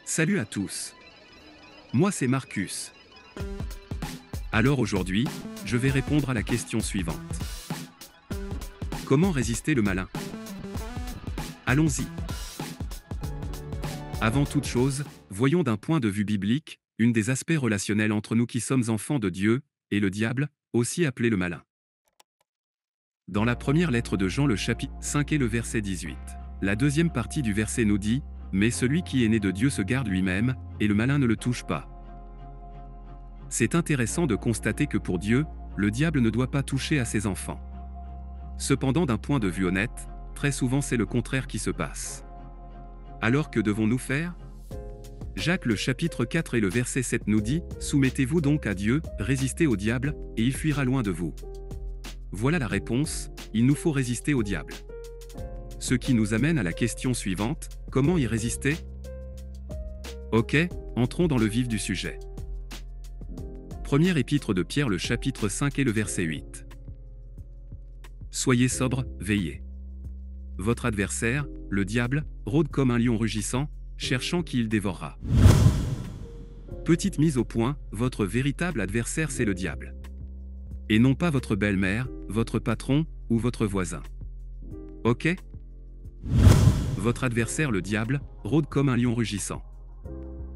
Salut à tous. Moi c'est Marcus. Alors aujourd'hui, je vais répondre à la question suivante. Comment résister le malin? Allons-y. Avant toute chose, voyons d'un point de vue biblique, une des aspects relationnels entre nous qui sommes enfants de Dieu, et le diable, aussi appelé le malin. Dans la première lettre de Jean le chapitre 5 et le verset 18, la deuxième partie du verset nous dit « Mais celui qui est né de Dieu se garde lui-même, et le malin ne le touche pas ». C'est intéressant de constater que pour Dieu, le diable ne doit pas toucher à ses enfants. Cependant d'un point de vue honnête, très souvent c'est le contraire qui se passe. Alors que devons-nous faire? Jacques le chapitre 4 et le verset 7 nous dit « Soumettez-vous donc à Dieu, résistez au diable, et il fuira loin de vous ». Voilà la réponse, il nous faut résister au diable. Ce qui nous amène à la question suivante, comment y résister? Ok, entrons dans le vif du sujet. Première épître de Pierre le chapitre 5 et le verset 8. Soyez sobres, veillez. Votre adversaire, le diable, rôde comme un lion rugissant, cherchant qui il dévorera. Petite mise au point, votre véritable adversaire c'est le diable. Et non pas votre belle-mère, votre patron, ou votre voisin. Ok? Votre adversaire le diable, rôde comme un lion rugissant.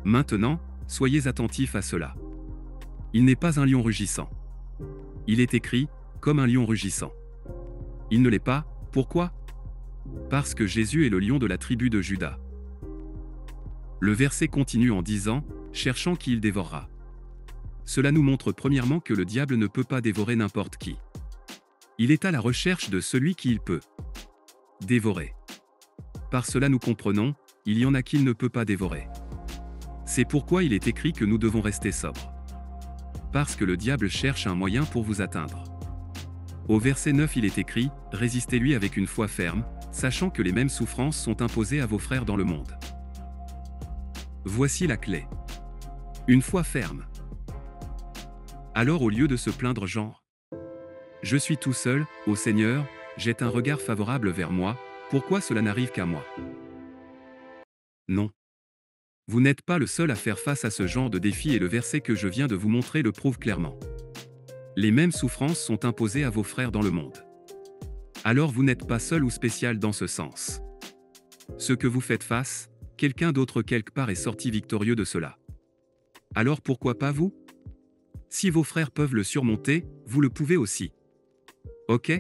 Maintenant, soyez attentifs à cela. Il n'est pas un lion rugissant. Il est écrit, comme un lion rugissant. Il ne l'est pas, pourquoi? Parce que Jésus est le lion de la tribu de Juda. Le verset continue en disant, cherchant qui il dévorera. Cela nous montre premièrement que le diable ne peut pas dévorer n'importe qui. Il est à la recherche de celui qui il peut dévorer. Par cela nous comprenons, il y en a qu'il ne peut pas dévorer. C'est pourquoi il est écrit que nous devons rester sobres. Parce que le diable cherche un moyen pour vous atteindre. Au verset 9 il est écrit, résistez-lui avec une foi ferme, sachant que les mêmes souffrances sont imposées à vos frères dans le monde. Voici la clé. Une foi ferme. Alors au lieu de se plaindre genre « Je suis tout seul, ô Seigneur, jette un regard favorable vers moi, pourquoi cela n'arrive qu'à moi ?» Non. Vous n'êtes pas le seul à faire face à ce genre de défi et le verset que je viens de vous montrer le prouve clairement. Les mêmes souffrances sont imposées à vos frères dans le monde. Alors vous n'êtes pas seul ou spécial dans ce sens. Ce que vous faites face, quelqu'un d'autre quelque part est sorti victorieux de cela. Alors pourquoi pas vous? Si vos frères peuvent le surmonter, vous le pouvez aussi. Ok?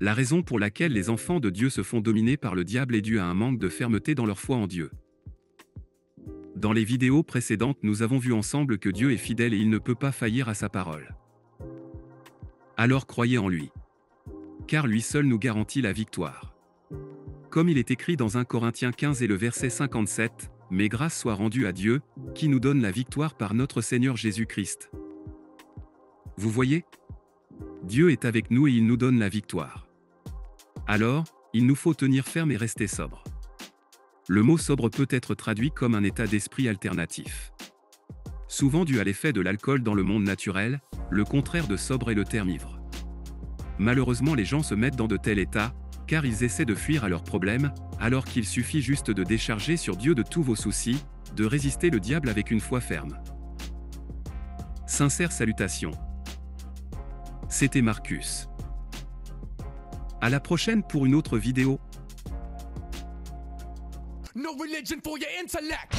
La raison pour laquelle les enfants de Dieu se font dominer par le diable est due à un manque de fermeté dans leur foi en Dieu. Dans les vidéos précédentes nous avons vu ensemble que Dieu est fidèle et il ne peut pas faillir à sa parole. Alors croyez en lui. Car lui seul nous garantit la victoire. Comme il est écrit dans 1 Corinthiens 15 et le verset 57, « Mais grâce soit rendue à Dieu, qui nous donne la victoire par notre Seigneur Jésus-Christ. » Vous voyez? Dieu est avec nous et il nous donne la victoire. Alors, il nous faut tenir ferme et rester sobre. Le mot sobre peut être traduit comme un état d'esprit alternatif. Souvent dû à l'effet de l'alcool dans le monde naturel, le contraire de sobre est le terme ivre. Malheureusement les gens se mettent dans de tels états, car ils essaient de fuir à leurs problèmes, alors qu'il suffit juste de décharger sur Dieu de tous vos soucis, de résister le diable avec une foi ferme. Sincères salutations. C'était Marcus. À la prochaine pour une autre vidéo. No religion for your intellect.